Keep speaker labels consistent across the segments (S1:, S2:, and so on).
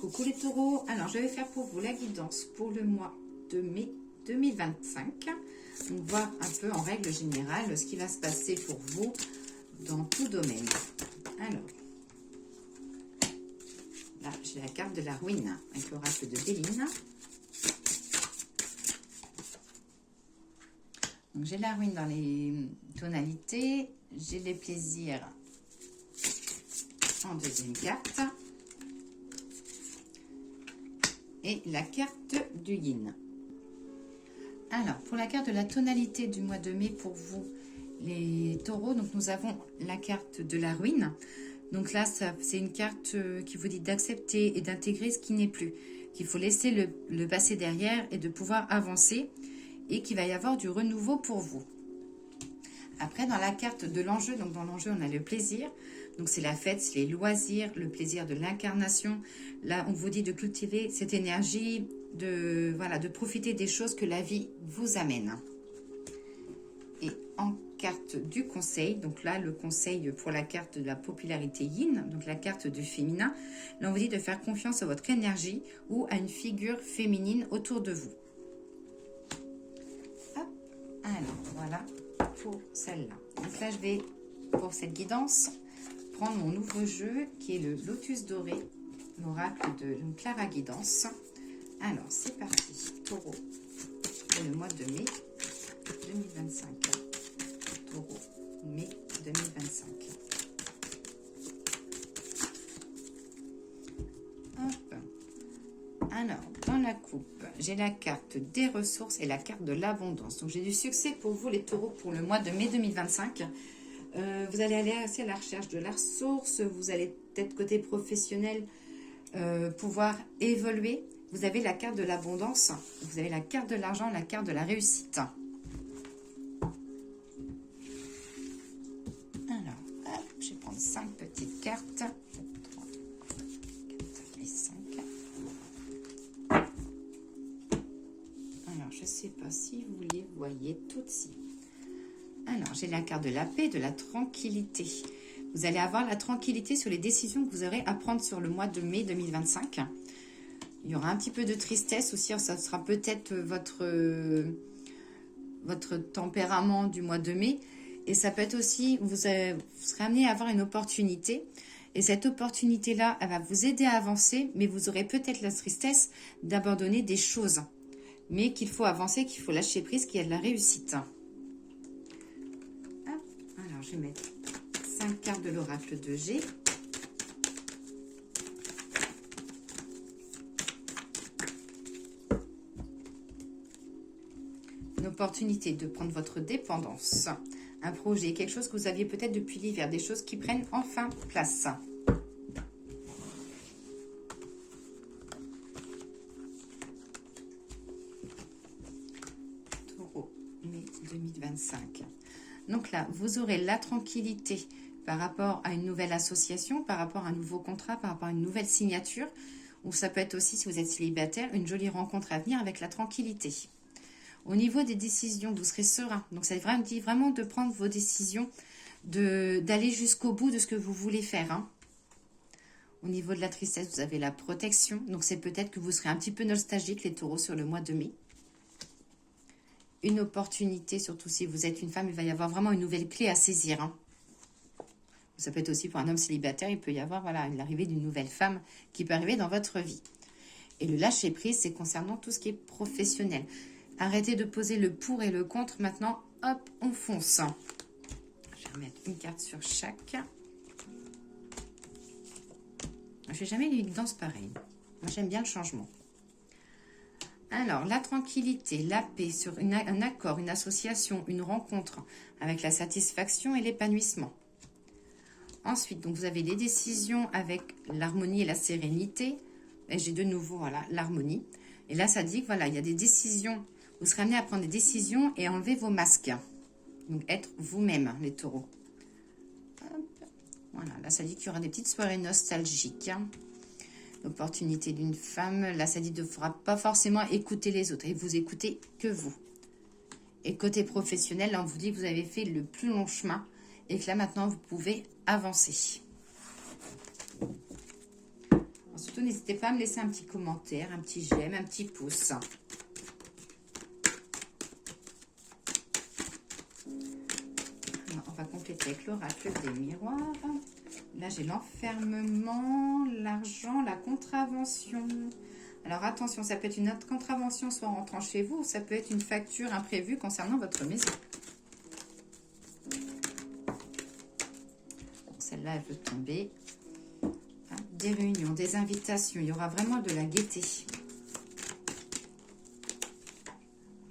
S1: Coucou les taureaux, alors je vais faire pour vous la guidance pour le mois de mai 2025. On va voir un peu en règle générale ce qui va se passer pour vous dans tout domaine. Alors, là j'ai la carte de la ruine avec l'oracle de Béline. Donc j'ai la ruine dans les tonalités, j'ai les plaisirs en deuxième carte. Et la carte du yin. Alors, pour la carte de la tonalité du mois de mai pour vous, les taureaux, donc nous avons la carte de la ruine. Donc là, c'est une carte qui vous dit d'accepter et d'intégrer ce qui n'est plus. Qu'il faut laisser le passé derrière et de pouvoir avancer. Et qu'il va y avoir du renouveau pour vous. Après, dans la carte de l'enjeu, donc dans l'enjeu, on a le plaisir. Donc c'est la fête, c'est les loisirs, le plaisir de l'incarnation. Là, on vous dit de cultiver cette énergie, de profiter des choses que la vie vous amène. Et en carte du conseil, donc là, le conseil pour la carte de la popularité yin, donc la carte du féminin, là, on vous dit de faire confiance à votre énergie ou à une figure féminine autour de vous. Hop, alors, voilà pour celle-là. Donc là, je vais, pour cette guidance, prendre mon nouveau jeu qui est le Lotus Doré, l'oracle de Clara Guidance. Alors, c'est parti. Taureau, pour le mois de mai 2025. Taureau, mai 2025. Hop. Alors, dans la coupe, j'ai la carte des ressources et la carte de l'abondance. Donc, j'ai du succès pour vous, les taureaux, pour le mois de mai 2025. Vous allez aller assez à la recherche de la ressource. Vous allez peut-être côté professionnel pouvoir évoluer. Vous avez la carte de l'abondance. Vous avez la carte de l'argent, la carte de la réussite. Alors, hop, je vais prendre 5 petites cartes. 3, 4 et 5. Alors, je ne sais pas si vous les voyez toutes ci. Alors, j'ai la carte de la paix, de la tranquillité. Vous allez avoir la tranquillité sur les décisions que vous aurez à prendre sur le mois de mai 2025. Il y aura un petit peu de tristesse aussi. Ça sera peut-être votre tempérament du mois de mai. Et ça peut être aussi, vous serez amené à avoir une opportunité. Et cette opportunité-là, elle va vous aider à avancer. Mais vous aurez peut-être la tristesse d'abandonner des choses. Mais qu'il faut avancer, qu'il faut lâcher prise, qu'il y a de la réussite. Alors, je vais mettre 5 cartes de l'oracle de G. Une opportunité de prendre votre dépendance. Un projet, quelque chose que vous aviez peut-être depuis l'hiver. Des choses qui prennent enfin place. Taureau, mai 2025. Donc là, vous aurez la tranquillité par rapport à une nouvelle association, par rapport à un nouveau contrat, par rapport à une nouvelle signature. Ou ça peut être aussi, si vous êtes célibataire, une jolie rencontre à venir avec la tranquillité. Au niveau des décisions, vous serez serein. Donc ça dit vraiment de prendre vos décisions, d'aller jusqu'au bout de ce que vous voulez faire. Hein. Au niveau de la tristesse, vous avez la protection. Donc c'est peut-être que vous serez un petit peu nostalgique, les taureaux, sur le mois de mai. Une opportunité, surtout si vous êtes une femme, il va y avoir vraiment une nouvelle clé à saisir. Hein. Ça peut être aussi pour un homme célibataire, il peut y avoir l'arrivée d'une nouvelle femme qui peut arriver dans votre vie. Et le lâcher prise, c'est concernant tout ce qui est professionnel. Arrêtez de poser le pour et le contre. Maintenant, hop, on fonce. Je vais remettre une carte sur chaque. Je n'ai jamais eu une guidance pareille. Moi, j'aime bien le changement. Alors, la tranquillité, la paix, sur un accord, une association, une rencontre, avec la satisfaction et l'épanouissement. Ensuite, donc, vous avez les décisions avec l'harmonie et la sérénité. Et j'ai de nouveau, l'harmonie. Et là, ça dit que, il y a des décisions. Vous serez amené à prendre des décisions et enlever vos masques. Donc, être vous-même, les taureaux. Hop. Voilà, là, ça dit qu'il y aura des petites soirées nostalgiques. L'opportunité d'une femme. Là, ça dit de ne pas forcément écouter les autres. Et vous écoutez que vous. Et côté professionnel, là, on vous dit que vous avez fait le plus long chemin. Et que là, maintenant, vous pouvez avancer. Surtout, n'hésitez pas à me laisser un petit commentaire, un petit j'aime, un petit pouce. Alors, on va compléter avec l'oracle des miroirs. Là, j'ai l'enfermement, l'argent, la contravention. Alors, attention, ça peut être une autre contravention, soit en rentrant chez vous, ou ça peut être une facture imprévue concernant votre maison. Celle-là, elle veut tomber. Des réunions, des invitations, il y aura vraiment de la gaieté.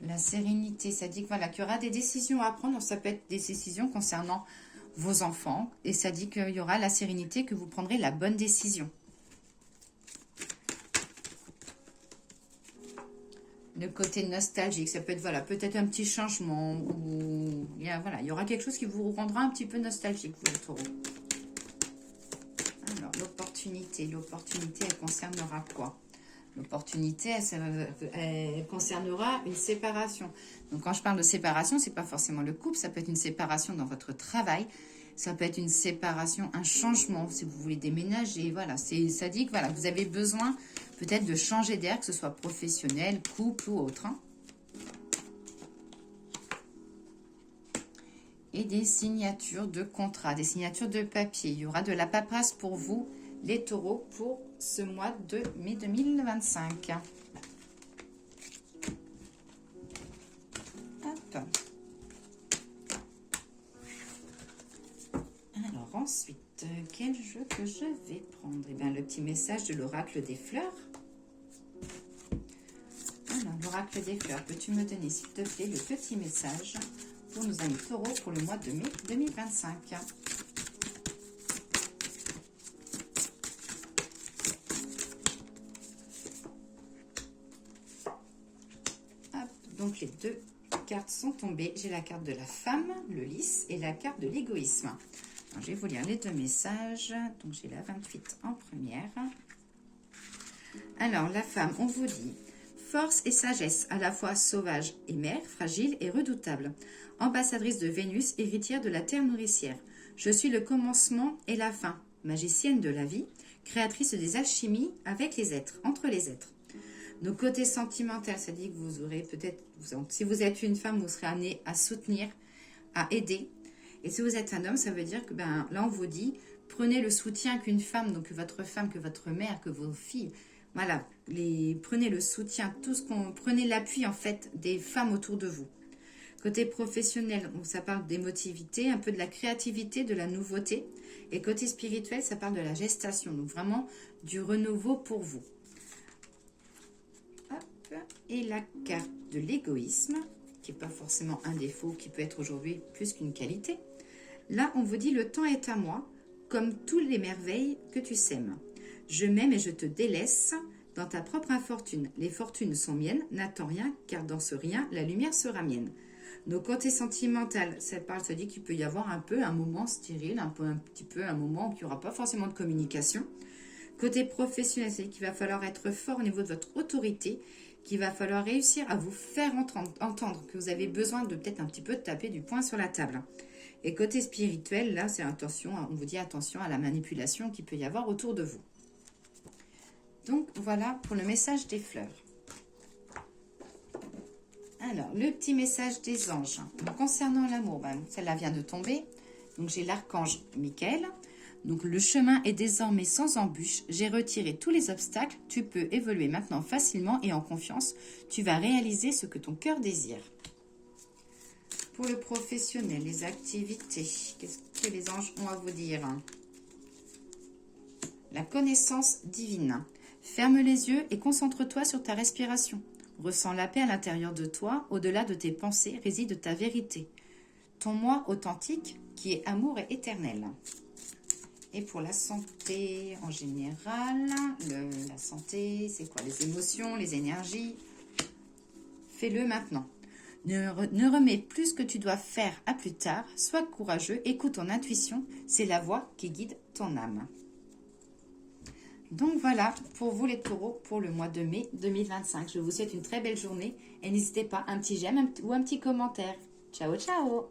S1: La sérénité, ça dit que voilà, qu'il y aura des décisions à prendre. Ça peut être des décisions concernant vos enfants. Et ça dit qu'il y aura la sérénité, que vous prendrez la bonne décision. Le côté nostalgique, ça peut être voilà, peut-être un petit changement. Ou il y aura quelque chose qui vous rendra un petit peu nostalgique, vous les taureaux. Alors, l'opportunité, elle concernera quoi? L'opportunité, elle concernera une séparation. Donc, quand je parle de séparation, c'est pas forcément le couple, ça peut être une séparation dans votre travail, ça peut être une séparation, un changement, si vous voulez déménager, voilà. Ça dit que voilà, vous avez besoin peut-être de changer d'air, que ce soit professionnel, couple ou autre. Hein. Et des signatures de contrat, des signatures de papier. Il y aura de la paperasse pour vous, les taureaux, pour ce mois de mai 2025. Hop. Alors ensuite, quel jeu que je vais prendre? Eh bien, le petit message de l'oracle des fleurs. Alors, l'oracle des fleurs, peux-tu me donner, s'il te plaît, le petit message pour nos amis taureaux pour le mois de mai 2025? Hop, donc les deux cartes sont tombées. J'ai la carte de la femme, le lys, et la carte de l'égoïsme. Je vais vous lire les deux messages. Donc j'ai la 28 en première. Alors la femme, on vous dit: force et sagesse, à la fois sauvage et mère, fragile et redoutable. Ambassadrice de Vénus, héritière de la terre nourricière. Je suis le commencement et la fin, magicienne de la vie, créatrice des alchimies avec les êtres, entre les êtres. Nos côtés sentimentaux, ça dit que vous aurez peut-être, si vous êtes une femme, vous serez amené à soutenir, à aider. Et si vous êtes un homme, ça veut dire que là on vous dit, prenez le soutien qu'une femme, donc que votre mère, que vos filles, voilà, prenez le soutien, prenez l'appui en fait des femmes autour de vous. Côté professionnel, ça parle d'émotivité, un peu de la créativité, de la nouveauté. Et côté spirituel, ça parle de la gestation, donc vraiment du renouveau pour vous. Hop. Et la carte de l'égoïsme, qui n'est pas forcément un défaut, qui peut être aujourd'hui plus qu'une qualité. Là, on vous dit: le temps est à moi, comme toutes les merveilles que tu sèmes. Je m'aime et je te délaisse dans ta propre infortune. Les fortunes sont miennes, n'attends rien, car dans ce rien, la lumière sera mienne. Nos côtés sentimentaux, ça dit qu'il peut y avoir un peu un moment stérile, un petit peu un moment où il n'y aura pas forcément de communication. Côté professionnel, c'est qu'il va falloir être fort au niveau de votre autorité, qu'il va falloir réussir à vous faire entendre, que vous avez besoin de peut-être un petit peu de taper du poing sur la table. Et côté spirituel, là, c'est attention, on vous dit attention à la manipulation qu'il peut y avoir autour de vous. Donc, voilà pour le message des fleurs. Alors, le petit message des anges. Donc, concernant l'amour, celle-là vient de tomber. Donc, j'ai l'archange Michael. Donc, le chemin est désormais sans embûche. J'ai retiré tous les obstacles. Tu peux évoluer maintenant facilement et en confiance. Tu vas réaliser ce que ton cœur désire. Pour le professionnel, les activités, qu'est-ce que les anges ont à vous dire? La connaissance divine. Ferme les yeux et concentre-toi sur ta respiration. Ressens la paix à l'intérieur de toi, au-delà de tes pensées réside ta vérité. Ton moi authentique qui est amour et éternel. Et pour la santé en général, la santé, c'est quoi? Les émotions, les énergies. Fais-le maintenant. Ne remets plus ce que tu dois faire à plus tard. Sois courageux, écoute ton intuition. C'est la voix qui guide ton âme. Donc voilà pour vous les taureaux pour le mois de mai 2025. Je vous souhaite une très belle journée et n'hésitez pas, un petit j'aime ou un petit commentaire. Ciao, ciao!